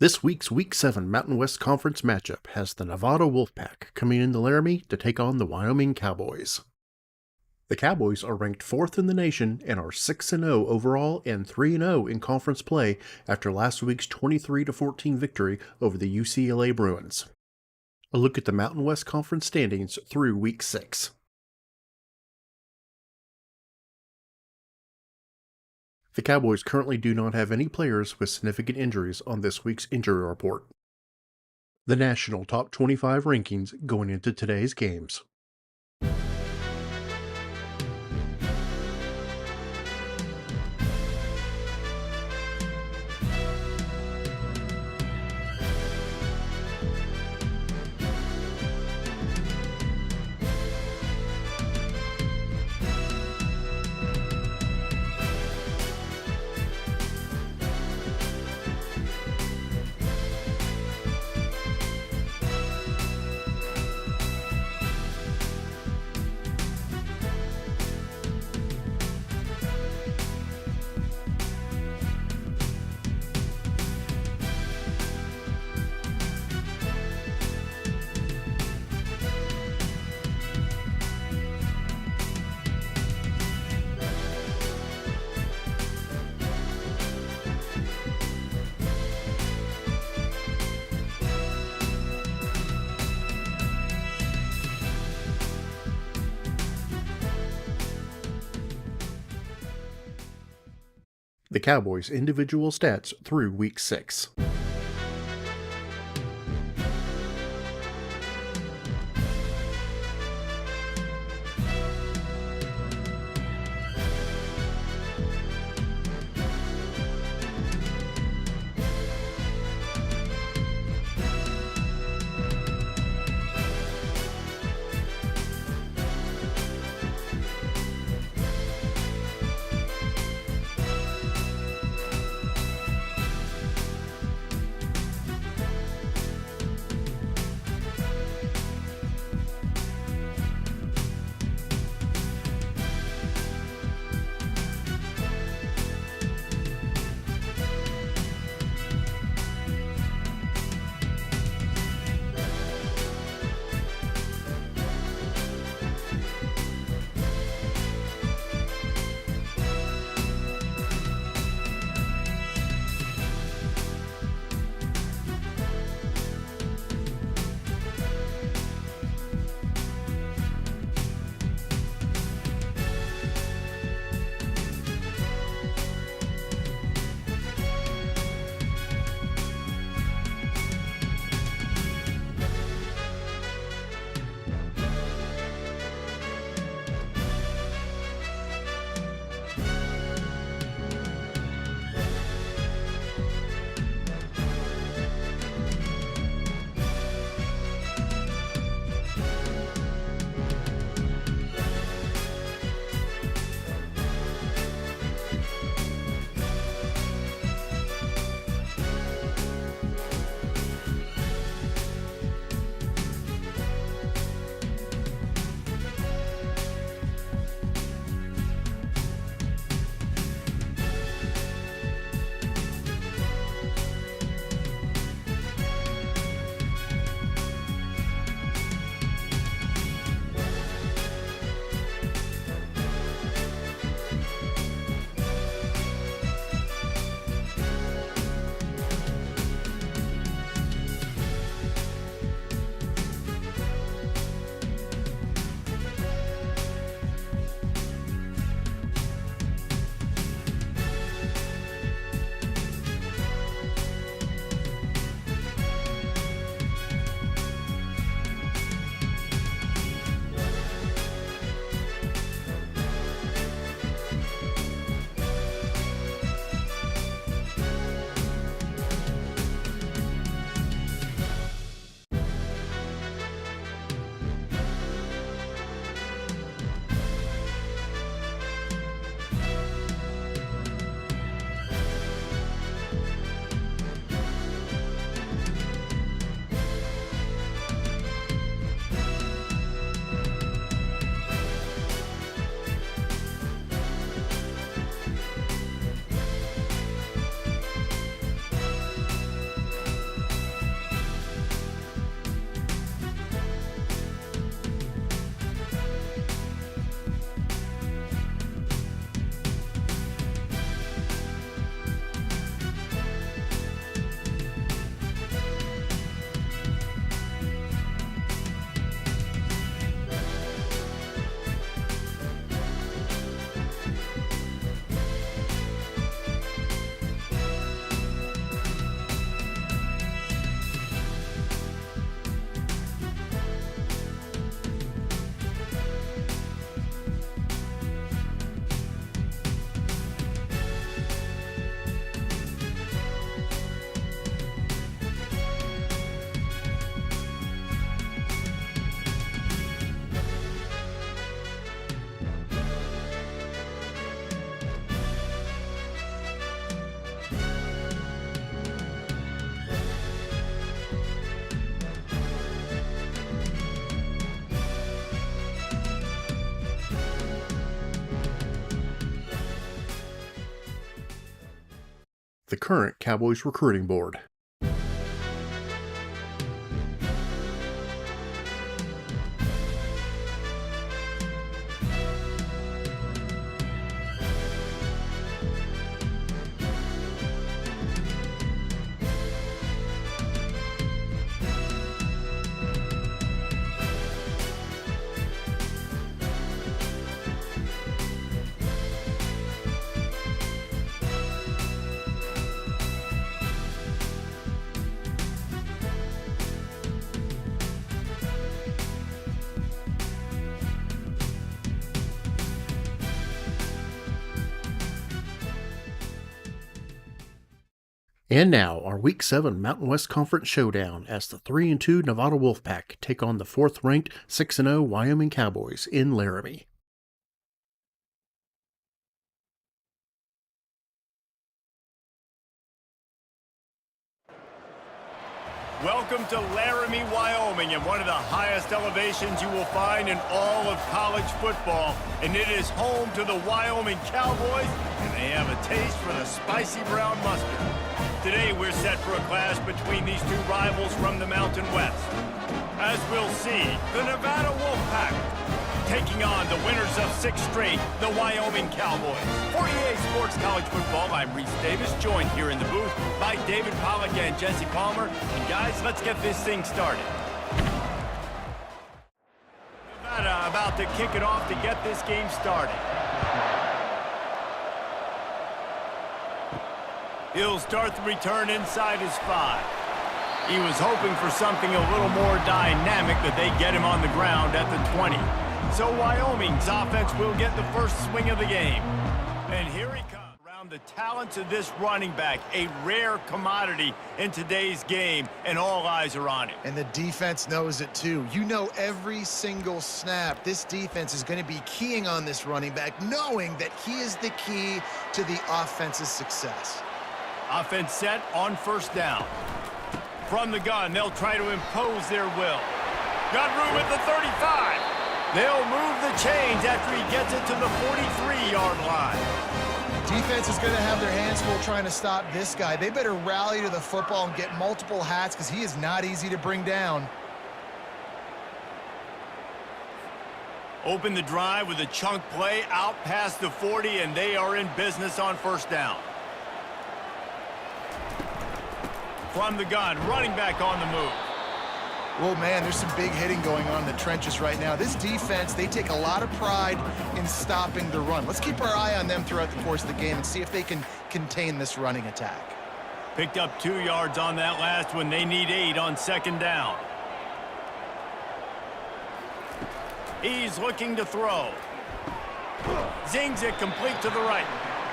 This week's Week 7 Mountain West Conference matchup has the Nevada Wolfpack coming into Laramie to take on the Wyoming Cowboys. The Cowboys are ranked 4th in the nation and are 6-0 overall and 3-0 in conference play after last week's 23-14 victory over the UCLA Bruins. A look at the Mountain West Conference standings through Week 6. The Cowboys currently do not have any players with significant injuries on this week's injury report. The national top 25 rankings going into today's games. The Cowboys' individual stats through Week 6. the current Cowboys recruiting board. And now, our Week 7 Mountain West Conference showdown as the 3-2 Nevada Wolfpack take on the 4th-ranked 6-0 Wyoming Cowboys in Laramie. Welcome to Laramie, Wyoming, and one of the highest elevations you will find in all of college football. And it is home to the Wyoming Cowboys, and they have a taste for the spicy brown mustard. Today, we're set for a clash between these two rivals from the Mountain West. As we'll see, the Nevada Wolfpack taking on the winners of 6 straight, the Wyoming Cowboys. For EA Sports College Football, I'm Reese Davis, joined here in the booth by David Pollack and Jesse Palmer. And guys, let's get this thing started. Nevada about to kick it off to get this game started. He'll start the return inside his 5. He was hoping for something a little more dynamic, that they get him on the ground at the 20. So Wyoming's offense will get the first swing of the game. And here he comes. Around the talents of this running back, a rare commodity in today's game, and all eyes are on him. And the defense knows it too. You know, every single snap, this defense is going to be keying on this running back, knowing that he is the key to the offense's success. Offense set on first down. From the gun, they'll try to impose their will. Got room at the 35. They'll move the chains after he gets it to the 43-yard line. Defense is going to have their hands full trying to stop this guy. They better rally to the football and get multiple hats, because he is not easy to bring down. Open the drive with a chunk play out past the 40, and they are in business on first down. From the gun, running back on the move. Well, man, there's some big hitting going on in the trenches right now. This defense, they take a lot of pride in stopping the run. Let's keep our eye on them throughout the course of the game and see if they can contain this running attack. Picked up 2 yards on that last one. They need 8 on second down. He's looking to throw. Zings it complete to the right.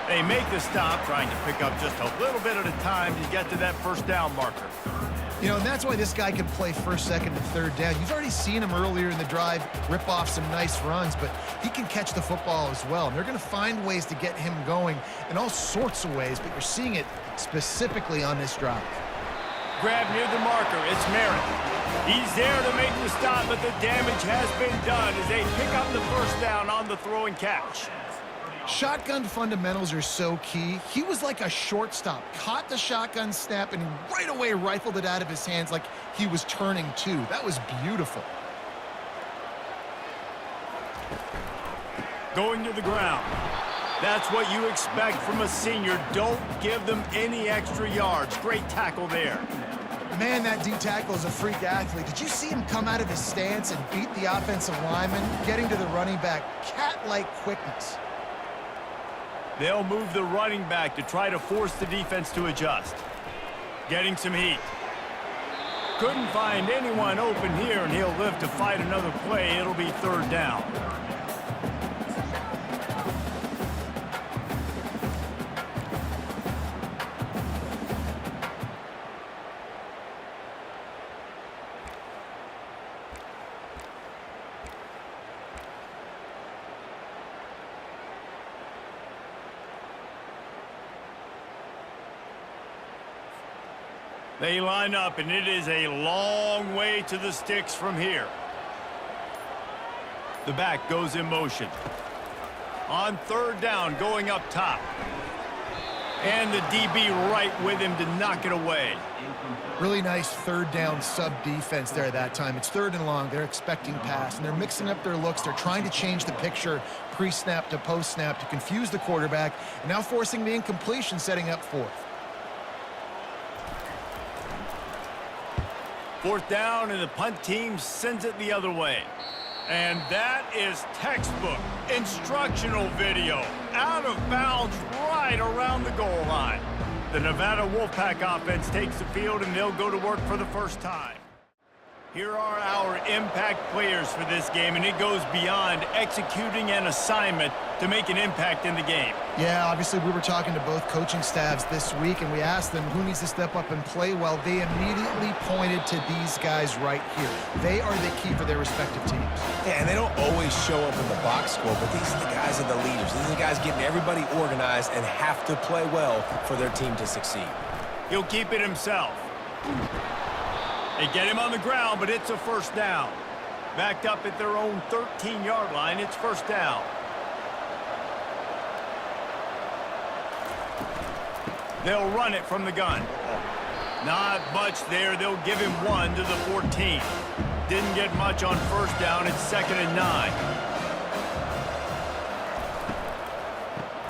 They make the stop, trying to pick up just a little bit at a time to get to that first down marker. You know, and that's why this guy can play first, second, and third down. You've already seen him earlier in the drive rip off some nice runs, but he can catch the football as well. And they're going to find ways to get him going in all sorts of ways, but you're seeing it specifically on this drive. Grab near the marker. It's Merritt. He's there to make the stop, but the damage has been done as they pick up the first down on the throw and catch. Shotgun fundamentals are so key. He was like a shortstop, caught the shotgun snap, and right away rifled it out of his hands like he was turning too. That was beautiful. Going to the ground. That's what you expect from a senior. Don't give them any extra yards. Great tackle there. Man, that D tackle is a freak athlete. Did you see him come out of his stance and beat the offensive lineman, getting to the running back? Cat-like quickness. They'll move the running back to try to force the defense to adjust. Getting some heat. Couldn't find anyone open here, and he'll live to fight another play. It'll be third down. They line up, and it is a long way to the sticks from here. The back goes in motion. On third down, going up top. And the DB right with him to knock it away. Really nice third down sub defense there that time. It's 3rd and long. They're expecting pass, and they're mixing up their looks. They're trying to change the picture pre-snap to post-snap to confuse the quarterback, and now forcing the incompletion, setting up 4th. 4th down, and the punt team sends it the other way. And that is textbook instructional video. Out of bounds right around the goal line. The Nevada Wolfpack offense takes the field, and they'll go to work for the first time. Here are our impact players for this game, and it goes beyond executing an assignment to make an impact in the game. Yeah, obviously we were talking to both coaching staffs this week, and we asked them who needs to step up and play well. They immediately pointed to these guys right here. They are the key for their respective teams. Yeah, and they don't always show up in the box score, but these are the guys that are the leaders. These are the guys getting everybody organized and have to play well for their team to succeed. He'll keep it himself. They get him on the ground, but it's a 1st down. Backed up at their own 13-yard line, it's 1st down. They'll run it from the gun. Not much there. They'll give him 1 to the 14. Didn't get much on 1st down. It's 2nd and 9.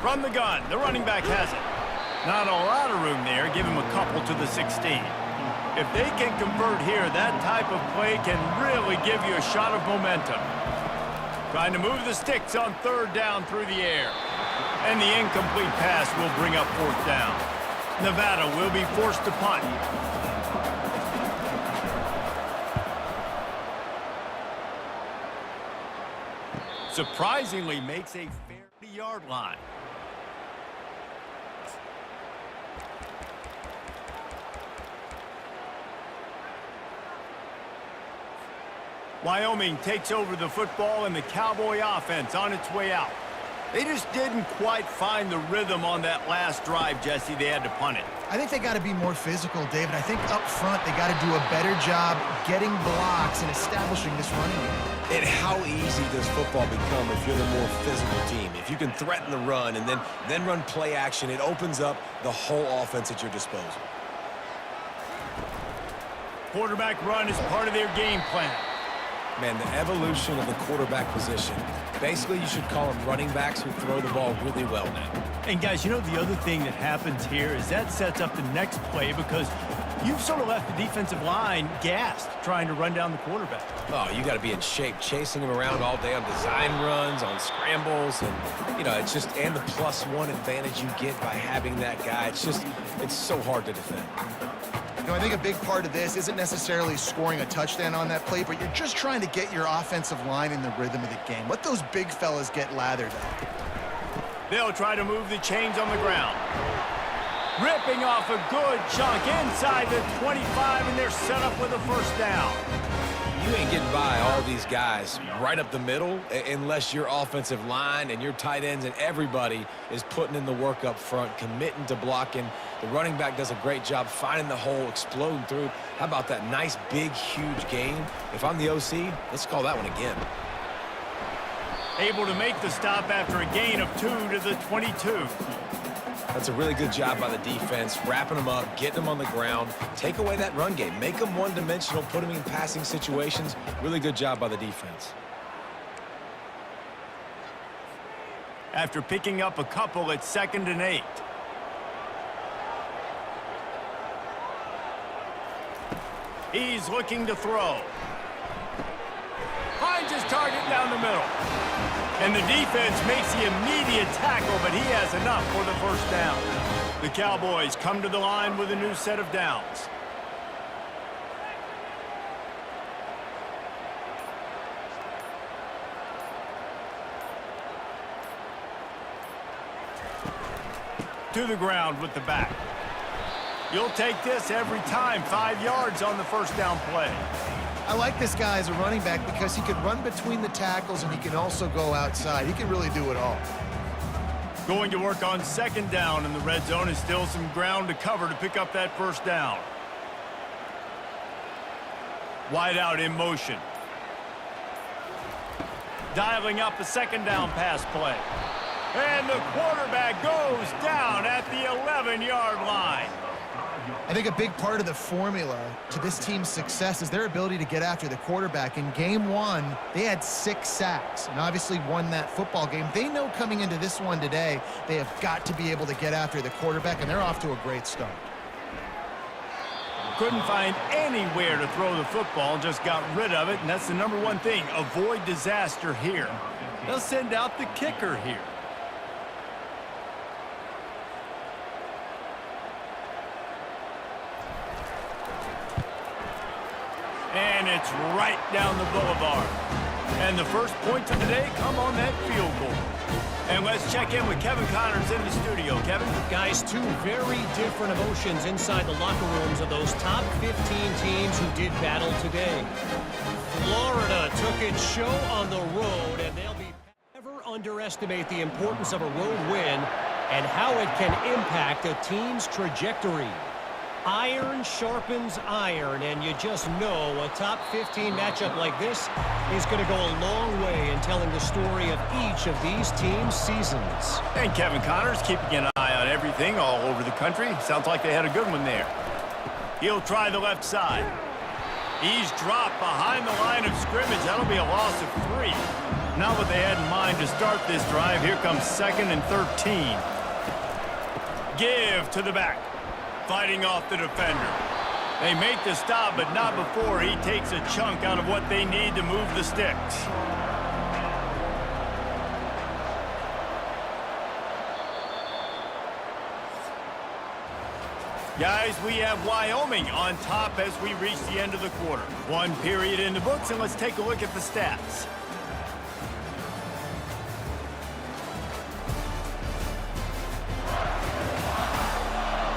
From the gun, the running back has it. Not a lot of room there. Give him a couple to the 16. If they can convert here, that type of play can really give you a shot of momentum. Trying to move the sticks on 3rd down through the air. And the incomplete pass will bring up 4th down. Nevada will be forced to punt. Surprisingly makes a 30-yard line. Wyoming takes over the football, and the Cowboy offense on its way out. They just didn't quite find the rhythm on that last drive, Jesse. They had to punt it. I think they got to be more physical, David. I think up front they got to do a better job getting blocks and establishing this running game. And how easy does football become if you're the more physical team? If you can threaten the run and then run play action, it opens up the whole offense at your disposal. Quarterback run is part of their game plan. Man, the evolution of the quarterback position. Basically, you should call them running backs who throw the ball really well now. And guys, you know the other thing that happens here is that sets up the next play because you've sort of left the defensive line gassed trying to run down the quarterback. Oh, you got to be in shape, chasing him around all day on design runs, on scrambles, and, you know, it's just, and the +1 advantage you get by having that guy. It's so hard to defend. You know, I think a big part of this isn't necessarily scoring a touchdown on that play, but you're just trying to get your offensive line in the rhythm of the game. Let those big fellas get lathered up. They'll try to move the chains on the ground. Ripping off a good chunk inside the 25, and they're set up with a 1st down. You ain't getting by all these guys right up the middle unless your offensive line and your tight ends and everybody is putting in the work up front, committing to blocking. The running back does a great job finding the hole, exploding through. How about that nice, big, huge gain? If I'm the OC, let's call that one again. Able to make the stop after a gain of 2 to the 22. That's a really good job by the defense, wrapping them up, getting them on the ground. Take away that run game. Make them one-dimensional, put them in passing situations. Really good job by the defense. After picking up a couple, it's 2nd and 8. He's looking to throw. Finds his target down the middle. And the defense makes the immediate tackle, but he has enough for the 1st down. The Cowboys come to the line with a new set of downs. To the ground with the back. You'll take this every time. 5 yards on the 1st down play. I like this guy as a running back because he can run between the tackles and he can also go outside. He can really do it all. Going to work on 2nd down, and the red zone is still some ground to cover to pick up that 1st down. Wide out in motion. Dialing up a 2nd down pass play. And the quarterback goes down at the 11-yard line. I think a big part of the formula to this team's success is their ability to get after the quarterback. In game one, they had 6 sacks and obviously won that football game. They know coming into this one today, they have got to be able to get after the quarterback, and they're off to a great start. Couldn't find anywhere to throw the football, just got rid of it, and that's the number one thing. Avoid disaster here. They'll send out the kicker here. And it's right down the boulevard. And the first points of the day come on that field goal. And let's check in with Kevin Connors in the studio. Kevin? Guys, 2 very different emotions inside the locker rooms of those top 15 teams who did battle today. Florida took its show on the road, and they'll be never underestimate the importance of a road win and how it can impact a team's trajectory. Iron sharpens iron, and you just know a top 15 matchup like this is going to go a long way in telling the story of each of these teams' seasons. And Kevin Connors keeping an eye on everything all over the country. Sounds like they had a good one there. He'll try the left side. He's dropped behind the line of scrimmage. That'll be a loss of 3. Not what they had in mind to start this drive. Here comes 2nd and 13. Give to the back. Fighting off the defender. They make the stop, but not before he takes a chunk out of what they need to move the sticks. Guys, we have Wyoming on top as we reach the end of the quarter. 1 period in the books, and let's take a look at the stats.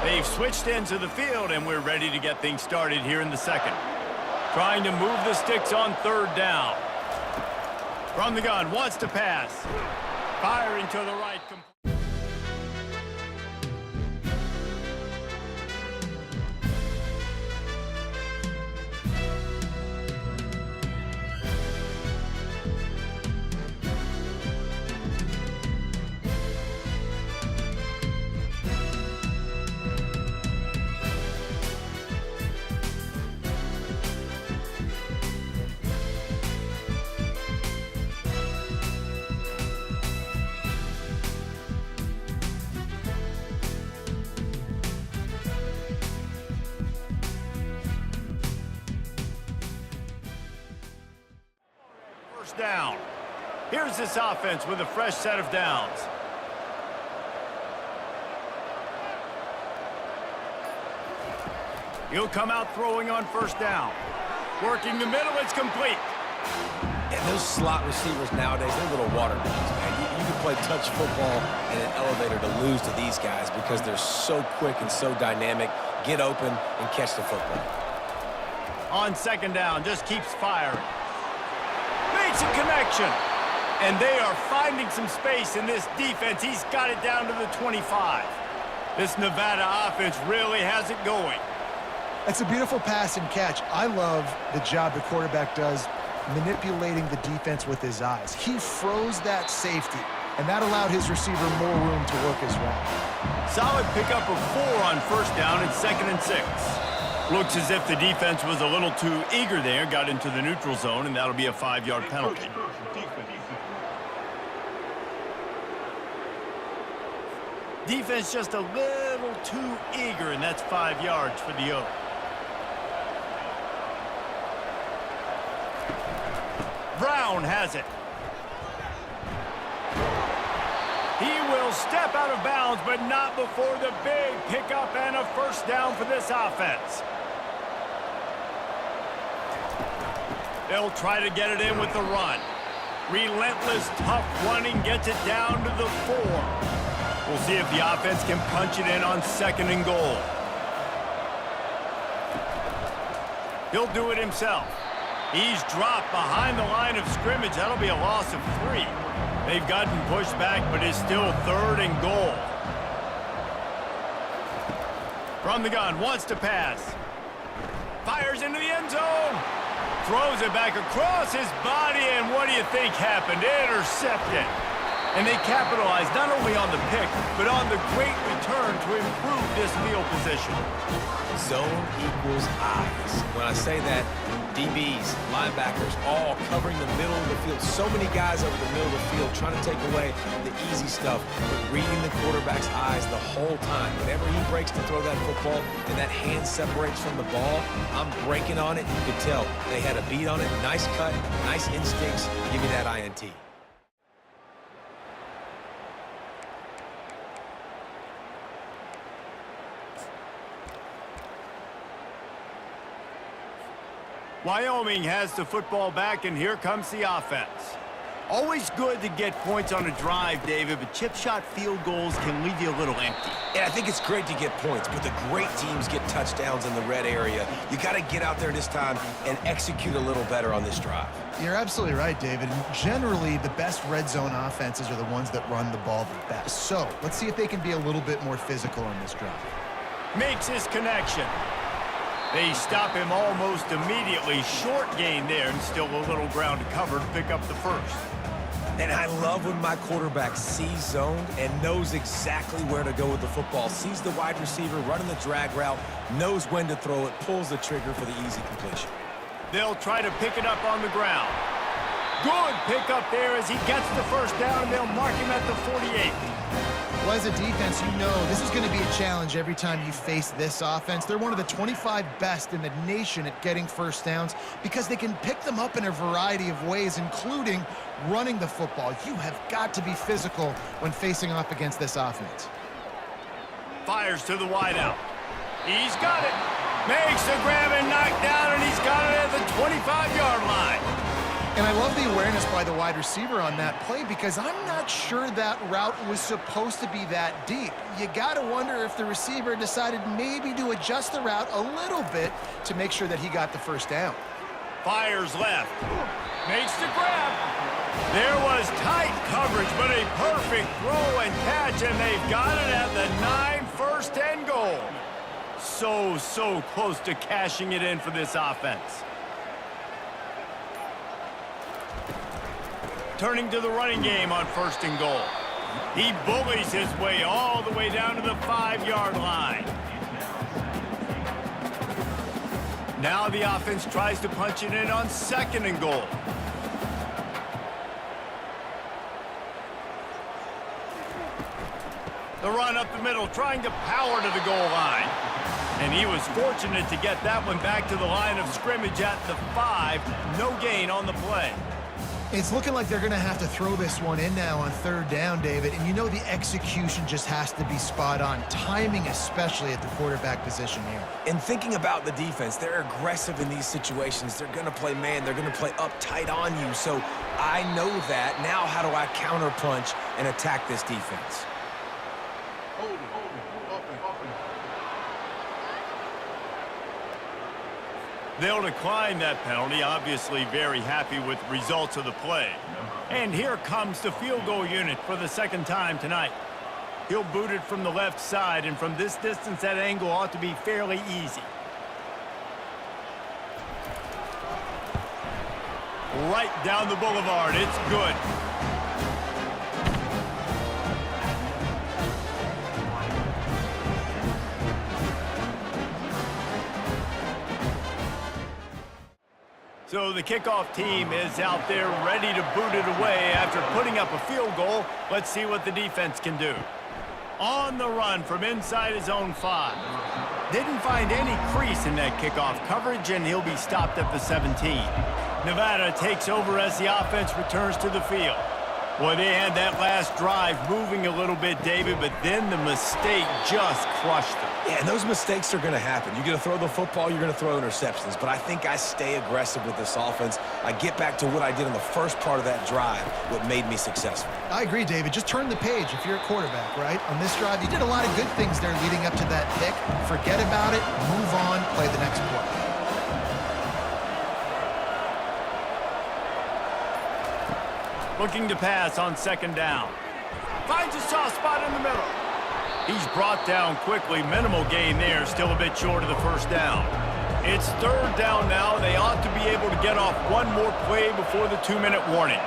They've switched into the field, and we're ready to get things started here in the second. Trying to move the sticks on 3rd down. From the gun, wants to pass. Firing to the right. Down. Here's this offense with a fresh set of downs. He'll come out throwing on 1st down. Working the middle, it's complete. And those slot receivers nowadays, they're little water dogs, man. You can play touch football in an elevator to lose to these guys because they're so quick and so dynamic. Get open and catch the football. On 2nd down, just keeps firing. Makes a connection. And they are finding some space in this defense. He's got it down to the 25. This Nevada offense really has it going. That's a beautiful pass and catch. I love the job the quarterback does manipulating the defense with his eyes. He froze that safety, and that allowed his receiver more room to work his route. Solid pickup of 4 on 1st down and 2nd and 6. Looks as if the defense was a little too eager there, got into the neutral zone, and that'll be a 5-yard penalty. Defense just a little too eager, and that's 5 yards for the Oak. Brown has it. He will step out of bounds, but not before the big pickup and a 1st down for this offense. They'll try to get it in with the run. Relentless, tough running gets it down to the 4. We'll see if the offense can punch it in on 2nd and goal. He'll do it himself. He's dropped behind the line of scrimmage. That'll be a loss of 3. They've gotten pushed back, but it's still 3rd and goal. From the gun, wants to pass. Fires into the end zone. Throws it back across his body, and what do you think happened? Intercepted. And they capitalized not only on the pick, but on the great return to improve this field position. Zone equals eyes. When I say that, DBs, linebackers, all covering the middle of the field. So many guys over the middle of the field trying to take away the easy stuff, but reading the quarterback's eyes the whole time. Whenever he breaks to throw that football and that hand separates from the ball, I'm breaking on it. You could tell they had a beat on it. Nice cut, nice instincts. Give me that INT. Wyoming has the football back, and here comes the offense. Always good to get points on a drive, David, but chip shot field goals can leave you a little empty. Yeah, I think it's great to get points, but the great teams get touchdowns in the red area. You got to get out there this time and execute a little better on this drive. You're absolutely right, David. And generally, the best red zone offenses are the ones that run the ball the best. So let's see if they can be a little bit more physical on this drive. Makes his connection. They stop him almost immediately. Short gain there, and still a little ground to cover to pick up the first. And I love when my quarterback sees zone and knows exactly where to go with the football. Sees the wide receiver running the drag route, knows when to throw it, pulls the trigger for the easy completion. They'll try to pick it up on the ground. Good pickup there as he gets the first down, and they'll mark him at the 48. Well, as a defense, you know this is going to be a challenge every time you face this offense. They're one of the 25 best in the nation at getting first downs because they can pick them up in a variety of ways, including running the football. You have got to be physical when facing off against this offense. Fires to the wideout. He's got it. Makes the grab and knock down, and he's got it at the 25-yard line. And I love the awareness by the wide receiver on that play because I'm not sure that route was supposed to be that deep. You got to wonder if the receiver decided maybe to adjust the route a little bit to make sure that he got the first down. Fires left. Makes the grab. There was tight coverage, but a perfect throw and catch, and they've got it at the 9, first and goal. So close to cashing it in for this offense. Turning to the running game on first and goal. He bullies his way all the way down to the 5-yard line. Now the offense tries to punch it in on second and goal. The run up the middle, trying to power to the goal line. And he was fortunate to get that one back to the line of scrimmage at the 5. No gain on the play. It's looking like they're going to have to throw this one in now on third down, David. And you know the execution just has to be spot on. Timing, especially at the quarterback position here. And thinking about the defense, they're aggressive in these situations. They're going to play man. They're going to play up tight on you. So I know that. Now how do I counterpunch and attack this defense? They'll decline that penalty, obviously very happy with the results of the play. And here comes the field goal unit for the second time tonight. He'll boot it from the left side, and from this distance, that angle ought to be fairly easy. Right down the boulevard, it's good. So the kickoff team is out there ready to boot it away after putting up a field goal. Let's see what the defense can do. On the run from inside his own 5. Didn't find any crease in that kickoff coverage, and he'll be stopped at the 17. Nevada takes over as the offense returns to the field. Boy, they had that last drive moving a little bit, David, but then the mistake just crushed them. Yeah, and those mistakes are going to happen. You're going to throw the football, you're going to throw interceptions. But I think I stay aggressive with this offense. I get back to what I did in the first part of that drive, what made me successful. I agree, David. Just turn the page if you're a quarterback, right? On this drive, you did a lot of good things there leading up to that pick. Forget about it, move on, play the next play. Looking to pass on second down. Finds a soft spot in the middle. He's brought down quickly. Minimal gain there. Still a bit short of the first down. It's third down now. They ought to be able to get off one more play before the 2-minute warning.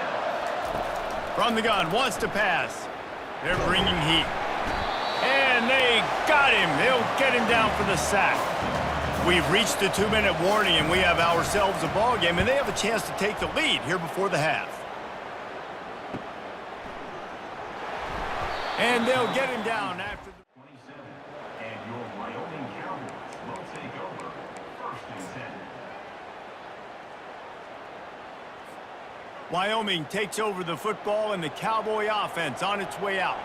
From the gun, wants to pass. They're bringing heat. And they got him. They'll get him down for the sack. We've reached the 2-minute warning, and we have ourselves a ball game, and they have a chance to take the lead here before the half. And they'll get him down after the 27. And your Wyoming Cowboys will take over 1st and 10. Wyoming takes over the football, and the Cowboy offense on its way out.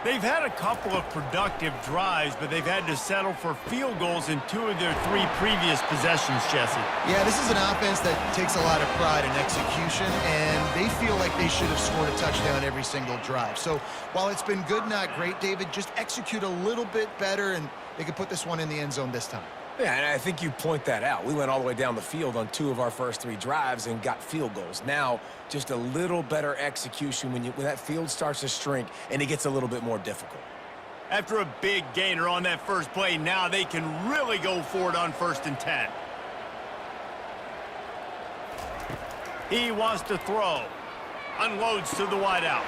They've had a couple of productive drives, but they've had to settle for field goals in 2 of their 3 previous possessions, Jesse. Yeah, this is an offense that takes a lot of pride in execution, and they feel like they should have scored a touchdown every single drive. So while it's been good, not great, David, just execute a little bit better, and they could put this one in the end zone this time. Yeah, and I think you point that out. We went all the way down the field on 2 of our first 3 drives and got field goals. Now, just a little better execution when that field starts to shrink and it gets a little bit more difficult. After a big gainer on that first play, now they can really go for it on 1st and 10. He wants to throw. Unloads to the wideout.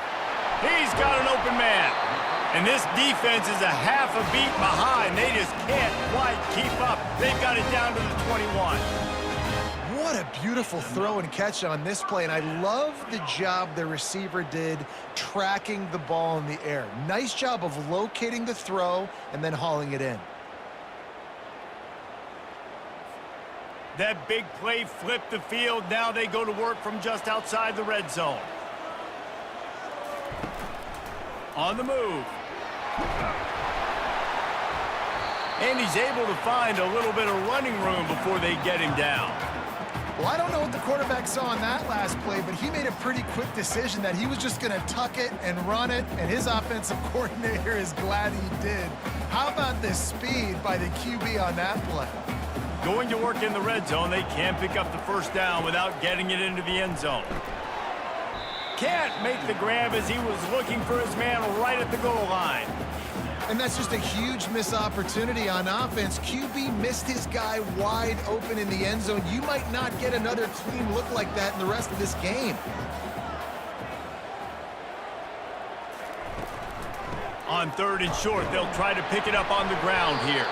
He's got an open man. And this defense is a half a beat behind. They just can't quite keep up. They've got it down to the 21. What a beautiful throw and catch on this play, and I love the job the receiver did tracking the ball in the air. Nice job of locating the throw and then hauling it in. That big play flipped the field. Now they go to work from just outside the red zone. On the move. And he's able to find a little bit of running room before they get him down. Well, I don't know what the quarterback saw on that last play, but he made a pretty quick decision that he was just going to tuck it and run it, and his offensive coordinator is glad he did. How about the speed by the QB on that play? Going to work in the red zone, they can pick up the first down without getting it into the end zone. Can't make the grab as he was looking for his man right at the goal line. And that's just a huge missed opportunity on offense. QB missed his guy wide open in the end zone. You might not get another clean look like that in the rest of this game. On 3rd and short, they'll try to pick it up on the ground here.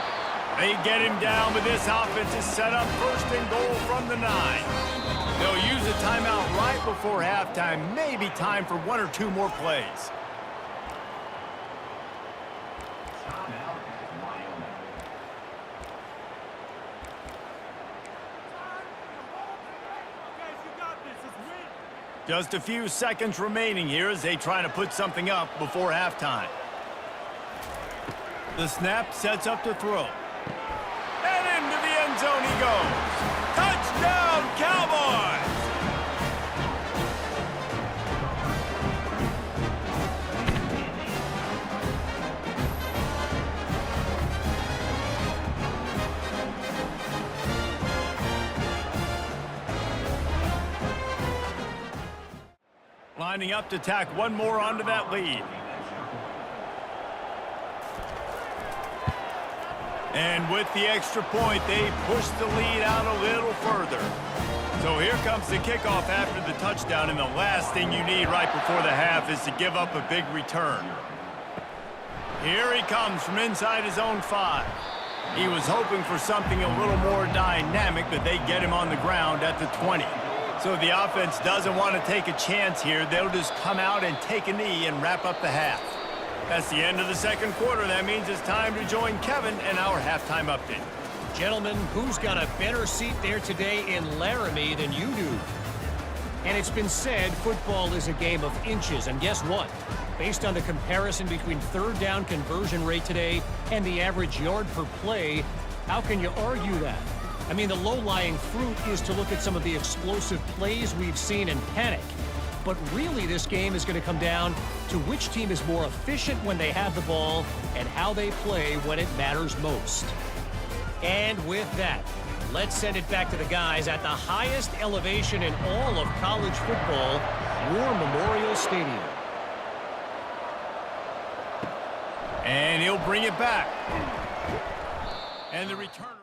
They get him down, but this offense is set up 1st and goal from the 9. They'll use a timeout right before halftime. Maybe time for 1 or 2 more plays. Timeout, Wyoming. Just a few seconds remaining here as they try to put something up before halftime. The snap sets up to throw. And into the end zone he goes. Touchdown, Cowboys! Lining up to tack one more onto that lead. And with the extra point, they push the lead out a little further. So here comes the kickoff after the touchdown, and the last thing you need right before the half is to give up a big return. Here he comes from inside his own 5. He was hoping for something a little more dynamic, but they get him on the ground at the 20. So the offense doesn't want to take a chance here. They'll just come out and take a knee and wrap up the half. That's the end of the second quarter. That means it's time to join Kevin and our halftime update. Gentlemen, who's got a better seat there today in Laramie than you do? And it's been said football is a game of inches, and guess what? Based on the comparison between 3rd down conversion rate today and the average yard per play, how can you argue that? I mean, the low-lying fruit is to look at some of the explosive plays we've seen and panic. But really, this game is going to come down to which team is more efficient when they have the ball and how they play when it matters most. And with that, let's send it back to the guys at the highest elevation in all of college football, War Memorial Stadium. And he'll bring it back. And the returner.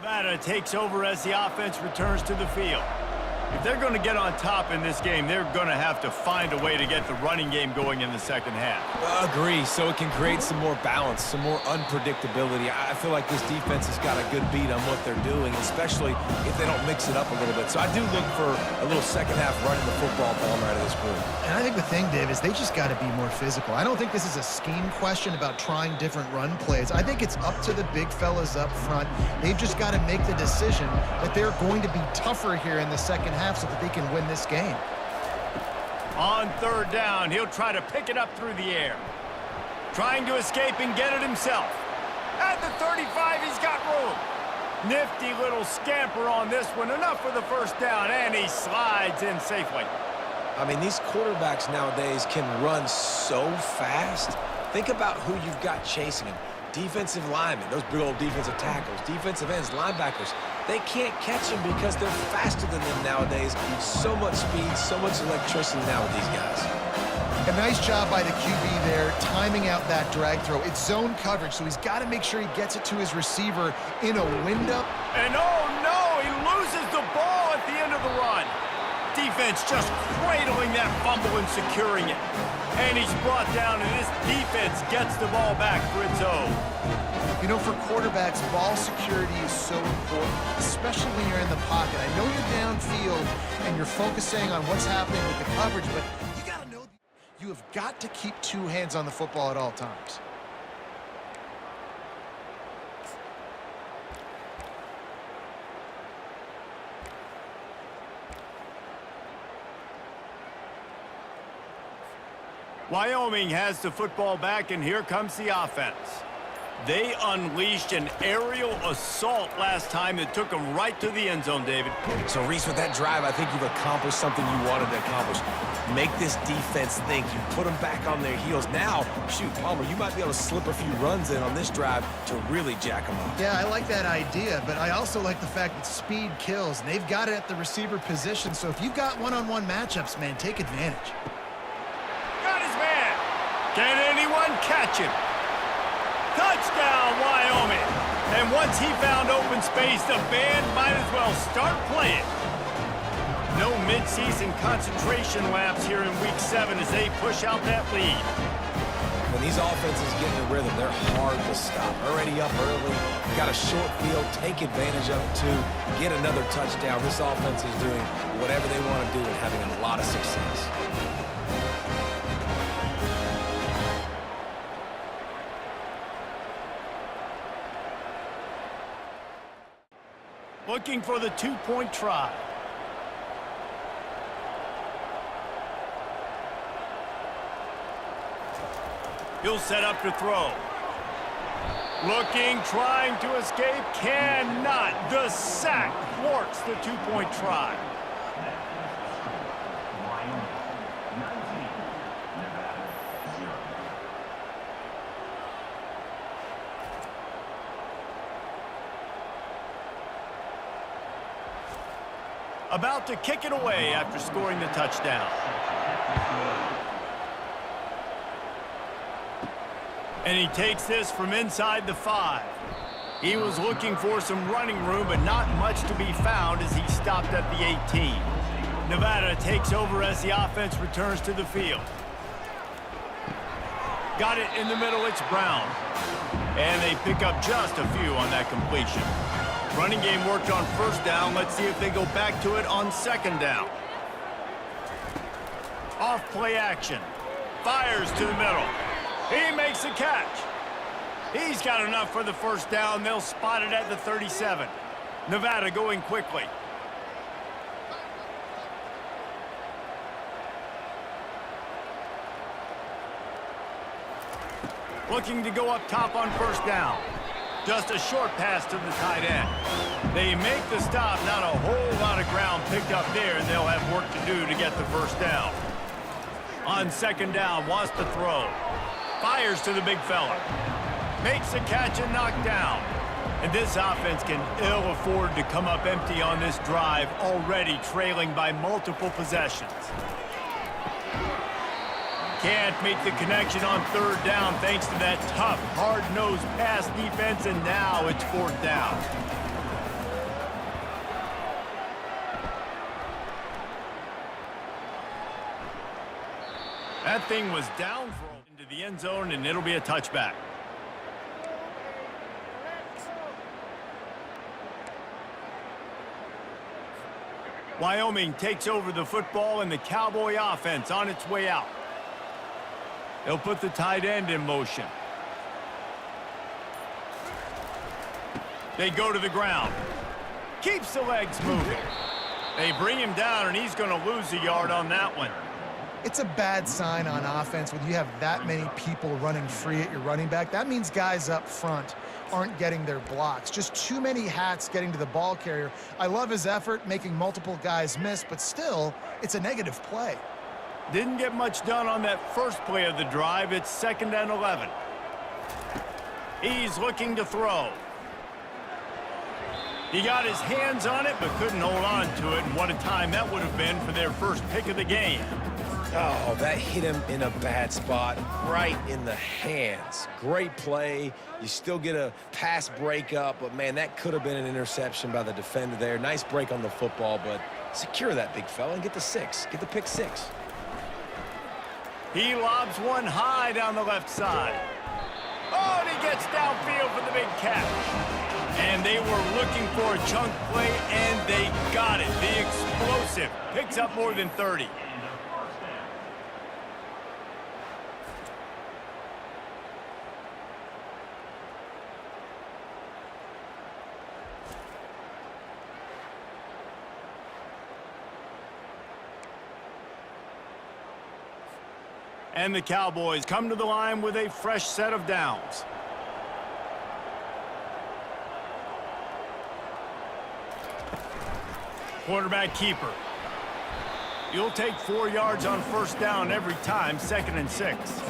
Nevada takes over as the offense returns to the field. If they're going to get on top in this game, they're going to have to find a way to get the running game going in the second half. Agree, so it can create some more balance, some more unpredictability. I feel like this defense has got a good beat on what they're doing, especially if they don't mix it up a little bit. So I do look for a little second half running the football ball right of this group. And I think the thing, Dave, is they just got to be more physical. I don't think this is a scheme question about trying different run plays. I think it's up to the big fellas up front. They've just got to make the decision that they're going to be tougher here in the second half so that they can win this game. On third down, he'll try to pick it up through the air. Trying to escape and get it himself. At the 35, he's got room. Nifty little scamper on this one. Enough for the first down, and he slides in safely. I mean, these quarterbacks nowadays can run so fast. Think about who you've got chasing him. Defensive linemen, those big old defensive tackles, defensive ends, linebackers. They can't catch him because they're faster than them nowadays. So much speed, so much electricity now with these guys. A nice job by the QB there, timing out that drag throw. It's zone coverage, so he's got to make sure he gets it to his receiver in a window. And oh no, he loses the ball at the end of the run. Defense just cradling that fumble and securing it. And he's brought down, and this defense gets the ball back for its own. You know, for quarterbacks, ball security is so important, especially when you're in the pocket. I know you're downfield and you're focusing on what's happening with the coverage, but you got to know you have got to keep two hands on the football at all times. Wyoming has the football back, and here comes the offense. They unleashed an aerial assault last time that took them right to the end zone, David. So, Reese, with that drive, I think you've accomplished something you wanted to accomplish. Make this defense think. You put them back on their heels. Now, shoot, Palmer, you might be able to slip a few runs in on this drive to really jack them up. Yeah, I like that idea, but I also like the fact that speed kills, and they've got it at the receiver position. So if you've got one-on-one matchups, man, take advantage. Got his man. Can anyone catch him? Touchdown, Wyoming. And once he found open space, the band might as well start playing. No midseason concentration laps here in Week 7 as they push out that lead. When these offenses get in a rhythm, they're hard to stop. Already up early, got a short field, take advantage of it too, get another touchdown. This offense is doing whatever they want to do and having a lot of success. Looking for the two-point try. He'll set up to throw. Looking, trying to escape, cannot. The sack thwarts the two-point try. Wyoming, 19. Nevada, 0. About to kick it away after scoring the touchdown. And he takes this from inside the 5. He was looking for some running room, but not much to be found as he stopped at the 18. Nevada takes over as the offense returns to the field. Got it in the middle, it's Brown. And they pick up just a few on that completion. Running game worked on first down. Let's see if they go back to it on second down. Off play action. Fires to the middle. He makes a catch. He's got enough for the first down. They'll spot it at the 37. Nevada going quickly. Looking to go up top on first down. Just a short pass to the tight end. They make the stop. Not a whole lot of ground picked up there, and they'll have work to do to get the first down. On second down, wants to throw. Fires to the big fella. Makes the catch and knocked down. And this offense can ill afford to come up empty on this drive, already trailing by multiple possessions. Can't make the connection on third down thanks to that tough, hard-nosed pass defense, and now it's fourth down. That thing was down into the end zone, and it'll be a touchback. Wyoming takes over the football, and the Cowboy offense on its way out. They'll put the tight end in motion. They go to the ground. Keeps the legs moving. They bring him down, and he's going to lose a yard on that one. It's a bad sign on offense when you have that many people running free at your running back. That means guys up front aren't getting their blocks. Just too many hats getting to the ball carrier. I love his effort, making multiple guys miss, but still, it's a negative play. Didn't get much done on that first play of the drive. It's 2nd and 11. He's looking to throw. He got his hands on it, but couldn't hold on to it, and what a time that would have been for their first pick of the game. Oh, that hit him in a bad spot, right in the hands. Great play. You still get a pass breakup, but, man, that could have been an interception by the defender there. Nice break on the football, but secure that big fella and get the 6. Get the pick 6. He lobs one high down the left side. Oh, and he gets downfield for the big catch. And they were looking for a chunk play, and they got it. The explosive picks up more than 30. And the Cowboys come to the line with a fresh set of downs. Quarterback keeper. You'll take 4 yards on first down every time, 2nd and 6.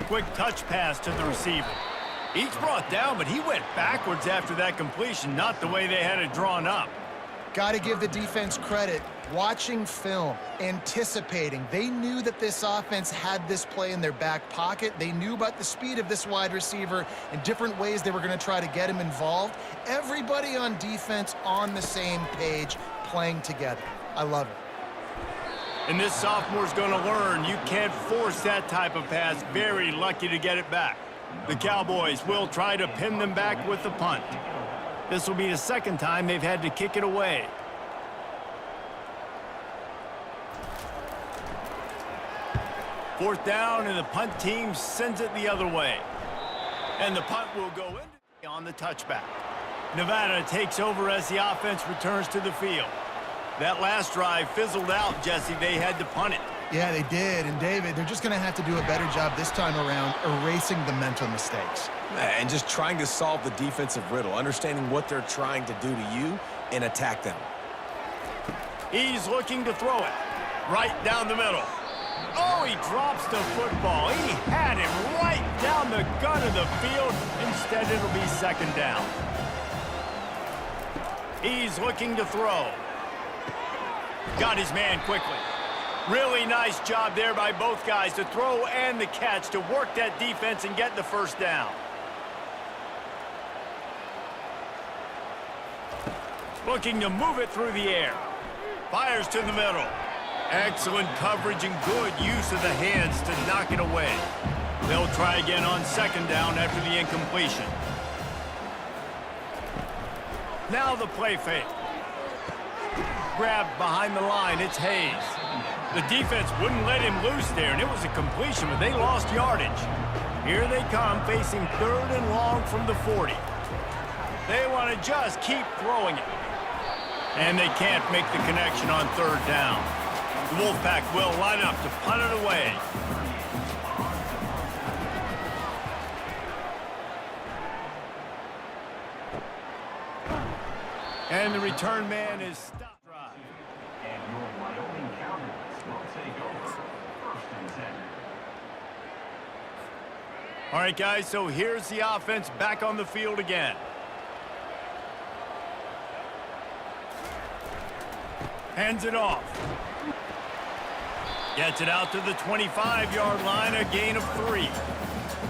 Quick touch pass to the receiver. He's brought down, but he went backwards after that completion, not the way they had it drawn up. Got to give the defense credit. Watching film, anticipating. They knew that this offense had this play in their back pocket. They knew about the speed of this wide receiver and different ways they were going to try to get him involved. Everybody on defense on the same page, playing together. I love it. And this sophomore's going to learn you can't force that type of pass. Very lucky to get it back. The Cowboys will try to pin them back with the punt. This will be the 2nd time they've had to kick it away. Fourth down, and the punt team sends it the other way. And the punt will go in on the touchback. Nevada takes over as the offense returns to the field. That last drive fizzled out, Jesse. They had to punt it. Yeah, they did. And, David, they're just going to have to do a better job this time around erasing the mental mistakes. And just trying to solve the defensive riddle, understanding what they're trying to do to you and attack them. He's looking to throw it right down the middle. Oh, he drops the football. He had him right down the gun of the field. Instead, it'll be 2nd down. He's looking to throw. Got his man quickly. Really nice job there by both guys to throw and the catch to work that defense and get the first down. Looking to move it through the air. Fires to the middle. Excellent coverage and good use of the hands to knock it away. They'll try again on 2nd down after the incompletion. Now the play fake. Grabbed behind the line, it's Hayes. The defense wouldn't let him loose there, and it was a completion, but they lost yardage. Here they come, facing 3rd and long from the 40. They want to just keep throwing it. And they can't make the connection on 3rd down. The Wolfpack will line up to punt it away. And the return man is stopped. And your Wyoming Cowboys will take over 1st and 10. All right, guys, so here's the offense back on the field again. Hands it off. Gets it out to the 25-yard line, a gain of 3.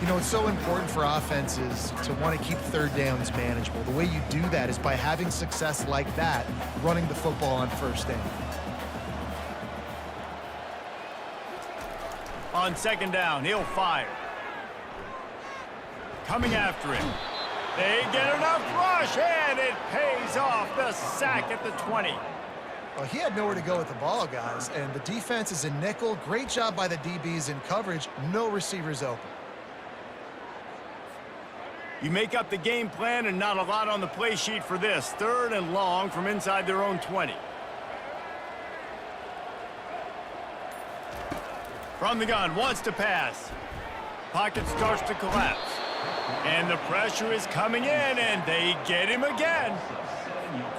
You know, it's so important for offenses to want to keep third downs manageable. The way you do that is by having success like that, running the football on first down. On second down, he'll fire. Coming after him. They get enough rush, and it pays off. The sack at the 20. Well, he had nowhere to go with the ball, guys, and the defense is in nickel. Great job by the DBs in coverage. No receivers open. You make up the game plan and not a lot on the play sheet for this. 3rd and long from inside their own 20. From the gun, wants to pass. Pocket starts to collapse. And the pressure is coming in, and they get him again.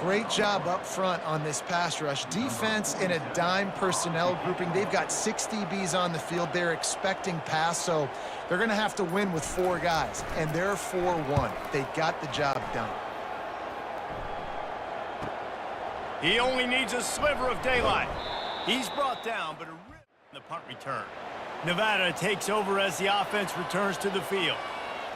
Great job up front on this pass rush. Defense in a dime personnel grouping. They've got 6 DBs on the field. They're expecting pass, so they're going to have to win with 4 guys, and they're 4-1. They got the job done. He only needs a sliver of daylight. He's brought down, but a rip in the punt return. Nevada takes over as the offense returns to the field.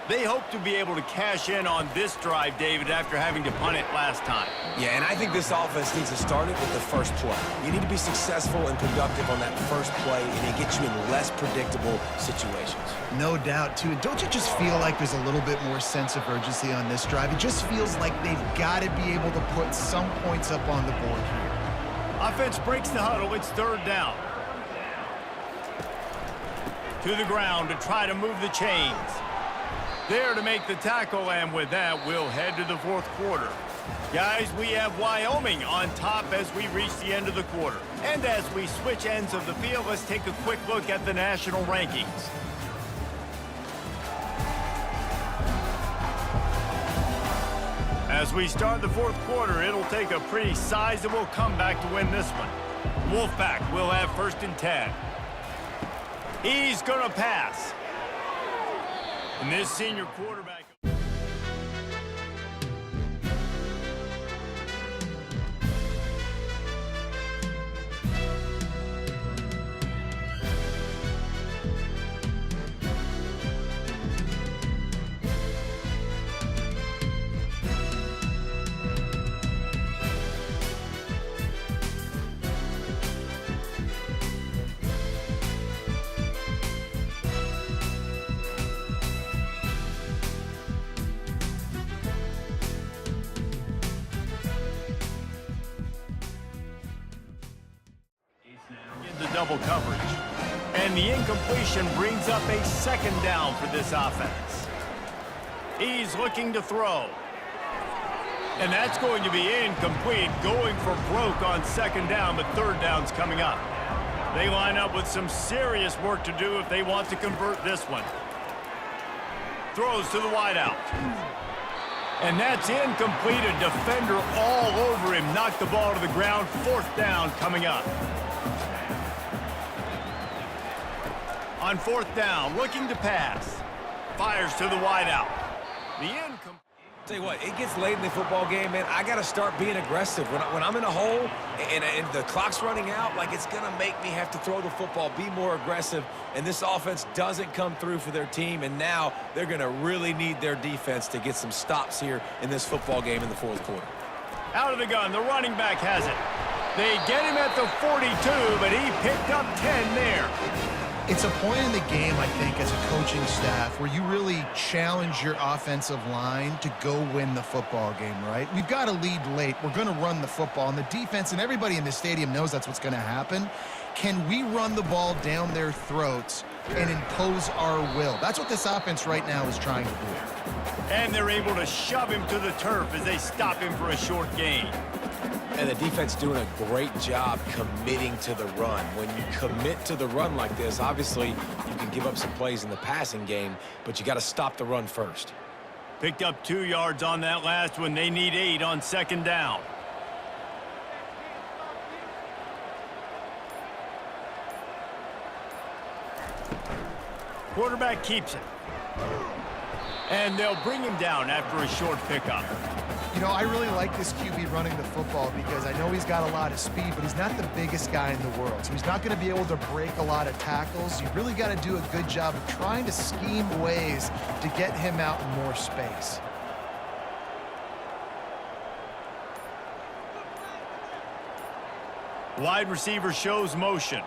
They hope to be able to cash in on this drive, David, after having to punt it last time. Yeah, and I think this offense needs to start it with the first play. You need to be successful and productive on that first play, and it gets you in less predictable situations. No doubt, too. And don't you just feel like there's a little bit more sense of urgency on this drive? It just feels like they've got to be able to put some points up on the board here. Offense breaks the huddle. It's 3rd down. To the ground to try to move the chains. There to make the tackle, and with that, we'll head to the 4th quarter. Guys, we have Wyoming on top as we reach the end of the quarter. And as we switch ends of the field, let's take a quick look at the national rankings. As we start the 4th quarter, it'll take a pretty sizable comeback to win this one. Wolfpack will have 1st and 10. He's going to pass. And this senior quarterback... double coverage. And the incompletion brings up a 2nd down for this offense. He's looking to throw. And that's going to be incomplete, going for broke on 2nd down, but 3rd down's coming up. They line up with some serious work to do if they want to convert this one. Throws to the wideout. And that's incomplete. A defender all over him. Knocked the ball to the ground. 4th down coming up. On 4th down, looking to pass. Fires to the wideout. The incomplete. Tell you what, it gets late in the football game, man. I got to start being aggressive. When I'm in a hole and the clock's running out, like, it's going to make me have to throw the football, be more aggressive. And this offense doesn't come through for their team, and now they're going to really need their defense to get some stops here in this football game in the 4th quarter. Out of the gun, the running back has it. They get him at the 42, but he picked up 10 there. It's a point in the game, I think, as a coaching staff where you really challenge your offensive line to go win the football game, right? We've got to lead late. We're going to run the football, and the defense and everybody in the stadium knows that's what's going to happen. Can we run the ball down their throats and impose our will? That's what this offense right now is trying to do. And they're able to shove him to the turf as they stop him for a short gain. And the defense doing a great job committing to the run. When you commit to the run like this, obviously you can give up some plays in the passing game, but you got to stop the run first. Picked up 2 yards on that last one. They need 8 on 2nd down. Quarterback keeps it. And they'll bring him down after a short pickup. You know, I really like this QB running the football because I know he's got a lot of speed, but he's not the biggest guy in the world. So he's not going to be able to break a lot of tackles. You really got to do a good job of trying to scheme ways to get him out in more space. Wide receiver shows motion.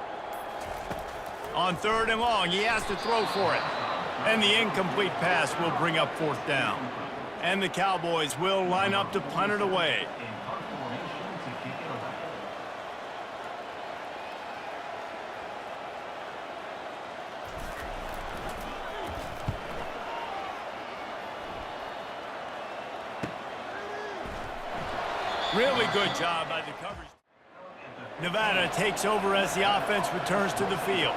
On 3rd and long, he has to throw for it. And the incomplete pass will bring up 4th down. And the Cowboys will line up to punt it away. Really good job by the coverage. Nevada takes over as the offense returns to the field.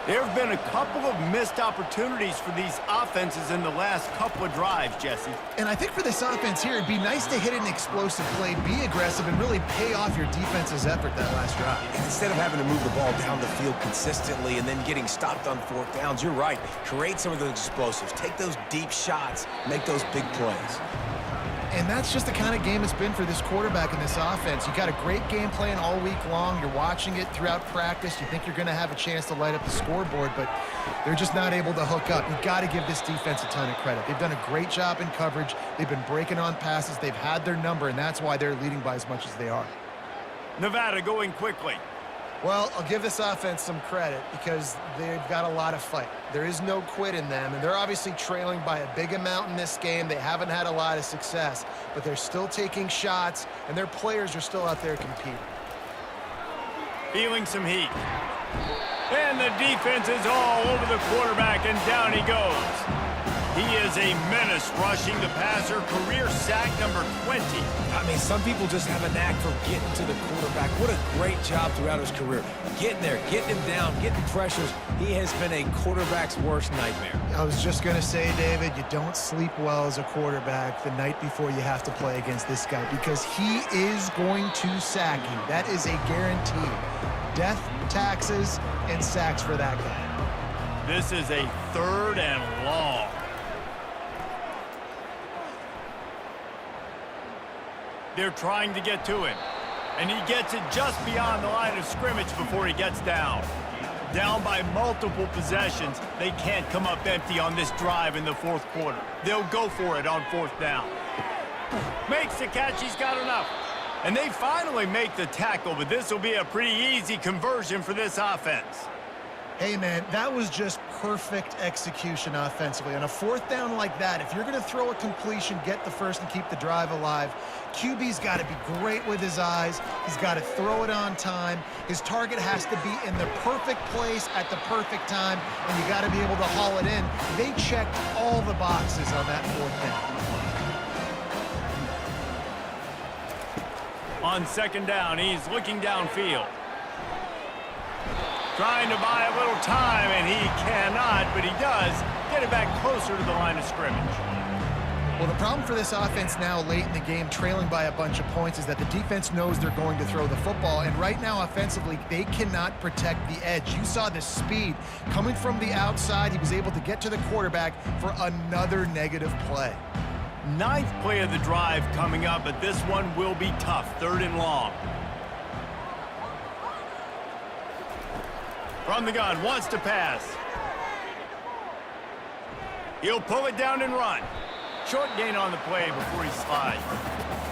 There have been a couple of missed opportunities for these offenses in the last couple of drives, Jesse. And I think for this offense here, it'd be nice to hit an explosive play, be aggressive, and really pay off your defense's effort that last drive. Instead of having to move the ball down the field consistently and then getting stopped on 4th downs, you're right. Create some of those explosives. Take those deep shots. Make those big plays. And that's just the kind of game it's been for this quarterback in this offense. You got a great game plan all week long. You're watching it throughout practice. You think you're going to have a chance to light up the scoreboard, but they're just not able to hook up. You've got to give this defense a ton of credit. They've done a great job in coverage. They've been breaking on passes. They've had their number, and that's why they're leading by as much as they are. Nevada going quickly. Well, I'll give this offense some credit because they've got a lot of fight. There is no quit in them, and they're obviously trailing by a big amount in this game. They haven't had a lot of success, but they're still taking shots, and their players are still out there competing. Feeling some heat. And the defense is all over the quarterback, and down he goes. He is a menace rushing the passer, career sack number 20. I mean, some people just have a knack for getting to the quarterback. What a great job throughout his career. Getting there, getting him down, getting pressures. He has been a quarterback's worst nightmare. I was just going to say, David, you don't sleep well as a quarterback the night before you have to play against this guy because he is going to sack you. That is a guarantee. Death, taxes, and sacks for that guy. This is a 3rd and long. They're trying to get to him, and he gets it just beyond the line of scrimmage before he gets down. Down by multiple possessions, they can't come up empty on this drive in the 4th quarter. They'll go for it on 4th down. Makes the catch, he's got enough. And they finally make the tackle, but this will be a pretty easy conversion for this offense. Hey, man, that was just perfect execution offensively. On a 4th down like that, if you're going to throw a completion, get the first and keep the drive alive, QB's got to be great with his eyes. He's got to throw it on time. His target has to be in the perfect place at the perfect time, and you got to be able to haul it in. They checked all the boxes on that 4th down. On 2nd down, he's looking downfield. Trying to buy a little time, and he cannot, but he does get it back closer to the line of scrimmage. Well, the problem for this offense now late in the game, trailing by a bunch of points, is that the defense knows they're going to throw the football, and right now offensively, they cannot protect the edge. You saw the speed coming from the outside. He was able to get to the quarterback for another negative play. 9th play of the drive coming up, but this one will be tough. 3rd and long. From the gun, wants to pass. He'll pull it down and run. Short gain on the play before he slides.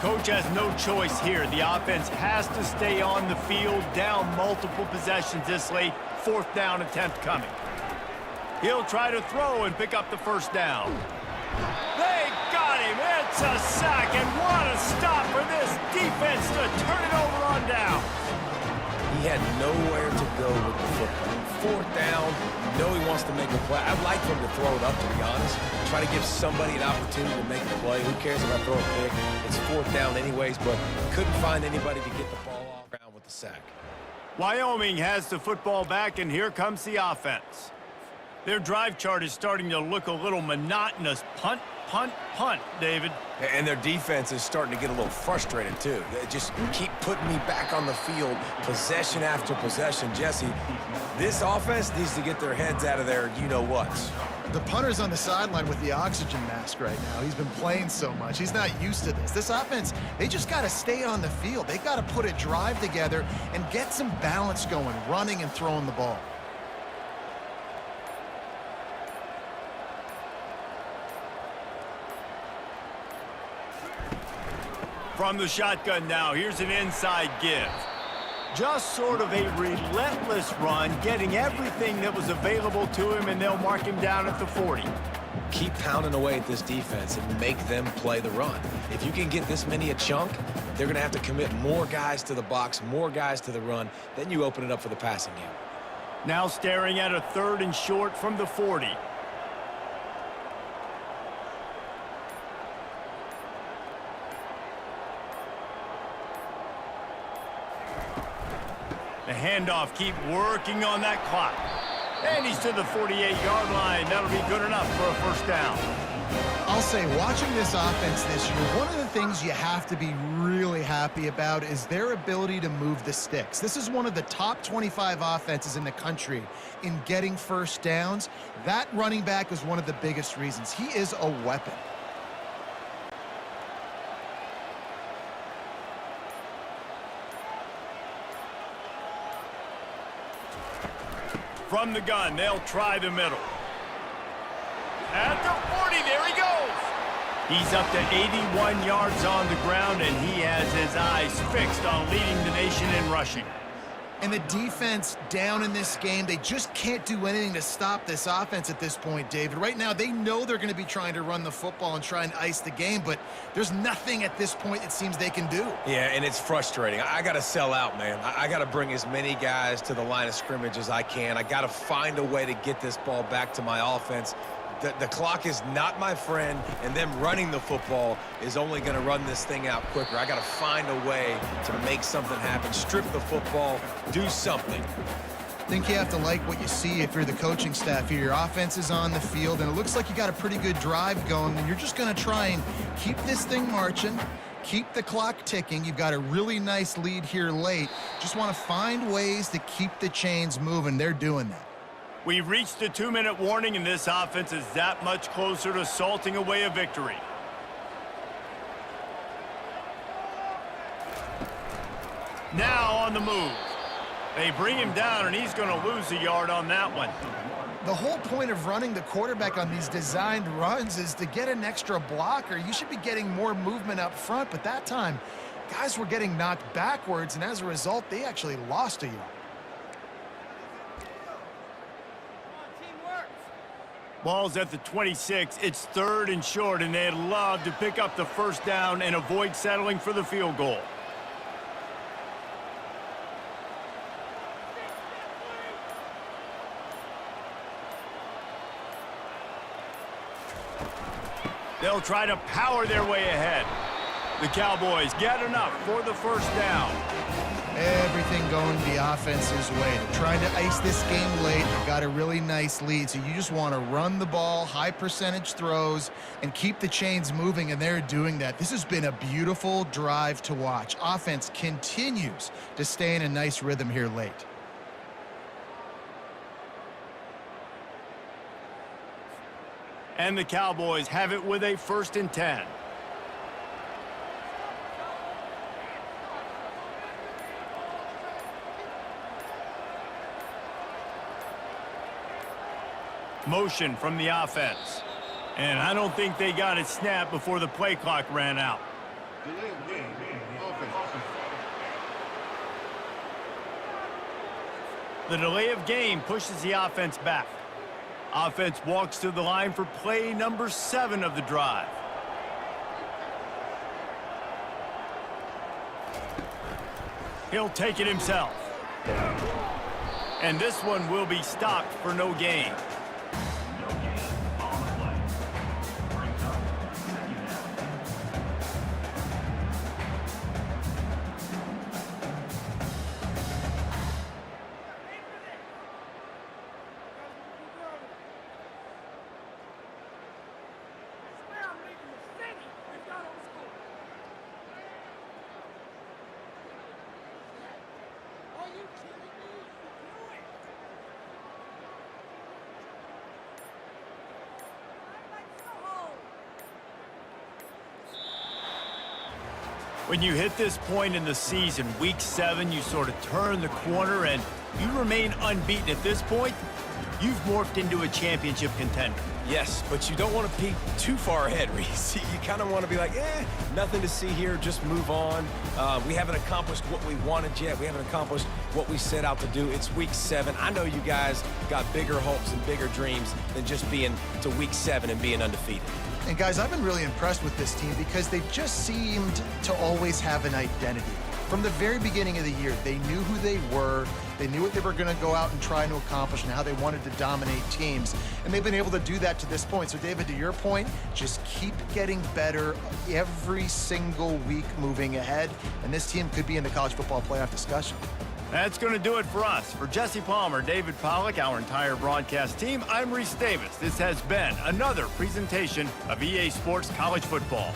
Coach has no choice here. The offense has to stay on the field, down multiple possessions this late. 4th down attempt coming. He'll try to throw and pick up the 1st down. They got him. It's a sack, and what a stop for this defense to turn it over on down. He had nowhere to go with the football. 4th down, you know he wants to make a play. I'd like for him to throw it up, to be honest. Try to give somebody an opportunity to make a play. Who cares if I throw a pick? It's 4th down anyways, but couldn't find anybody to get the ball off ground with the sack. Wyoming has the football back, and here comes the offense. Their drive chart is starting to look a little monotonous. Punt, punt, punt, David. And their defense is starting to get a little frustrated, too. They just keep putting me back on the field, possession after possession. Jesse, this offense needs to get their heads out of there, you-know-what. The punter's on the sideline with the oxygen mask right now. He's been playing so much. He's not used to this. This offense, they just got to stay on the field. They got to put a drive together and get some balance going, running and throwing the ball. From the shotgun now, here's an inside give. Just sort of a relentless run, getting everything that was available to him, and they'll mark him down at the 40. Keep pounding away at this defense and make them play the run. If you can get this many a chunk, they're going to have to commit more guys to the box, more guys to the run. Then you open it up for the passing game. Now staring at a 3rd and short from the 40. The handoff, keep working on that clock. And he's to the 48-yard line. That'll be good enough for a first down. I'll say, watching this offense this year, one of the things you have to be really happy about is their ability to move the sticks. This is one of the top 25 offenses in the country in getting first downs. That running back is one of the biggest reasons. He is a weapon. From the gun, they'll try the middle. At the 40, there he goes. He's up to 81 yards on the ground, and he has his eyes fixed on leading the nation in rushing. And the defense down in this game, they just can't do anything to stop this offense at this point, David. Right now, they know they're going to be trying to run the football and try and ice the game, but there's nothing at this point it seems they can do. Yeah, and it's frustrating. I got to sell out, man. I got to bring as many guys to the line of scrimmage as I can. I got to find a way to get this ball back to my offense. The clock is not my friend, and them running the football is only going to run this thing out quicker. I got to find a way to make something happen, strip the football, do something. I think you have to like what you see if you're the coaching staff here. Your offense is on the field, and it looks like you got a pretty good drive going, and you're just going to try and keep this thing marching, keep the clock ticking. You've got a really nice lead here late. Just want to find ways to keep the chains moving. They're doing that. We've reached the 2-minute warning, and this offense is that much closer to salting away a victory. Now on the move. They bring him down, and he's going to lose a yard on that one. The whole point of running the quarterback on these designed runs is to get an extra blocker. You should be getting more movement up front, but that time, guys were getting knocked backwards, and as a result, they actually lost a yard. Ball's at the 26. It's 3rd and short, and they'd love to pick up the first down and avoid settling for the field goal. They'll try to power their way ahead. The Cowboys get enough for the first down. Everything going the offense's way. They're trying to ice this game late. They've got a really nice lead, so you just want to run the ball, high percentage throws, and keep the chains moving, and they're doing that. This has been a beautiful drive to watch. Offense continues to stay in a nice rhythm here late. And the Cowboys have it with a 1st and 10. Motion from the offense. And I don't think they got it snapped before the play clock ran out. The delay of game pushes the offense back. Offense walks to the line for play number 7 of the drive. He'll take it himself. And this one will be stopped for no gain. When you hit this point in the season, week 7, you sort of turn the corner and you remain unbeaten at this point. You've morphed into a championship contender. Yes, but you don't want to peek too far ahead, Reese. You kind of want to be like, nothing to see here, just move on. We haven't accomplished what we wanted yet. We haven't accomplished what we set out to do. It's week 7. I know you guys got bigger hopes and bigger dreams than just being to week 7 and being undefeated. And guys, I've been really impressed with this team because they just seemed to always have an identity. From the very beginning of the year, they knew who they were, they knew what they were going to go out and try to accomplish and how they wanted to dominate teams. And they've been able to do that to this point. So David, to your point, just keep getting better every single week moving ahead. And this team could be in the college football playoff discussion. That's going to do it for us. For Jesse Palmer, David Pollack, our entire broadcast team, I'm Reese Davis. This has been another presentation of EA Sports College Football.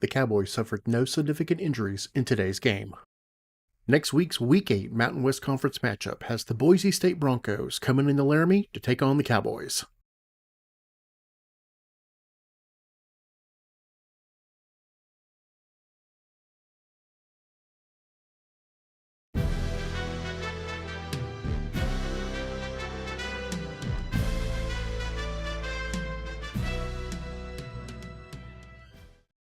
The Cowboys suffered no significant injuries in today's game. Next week's Week 8 Mountain West Conference matchup has the Boise State Broncos coming into Laramie to take on the Cowboys.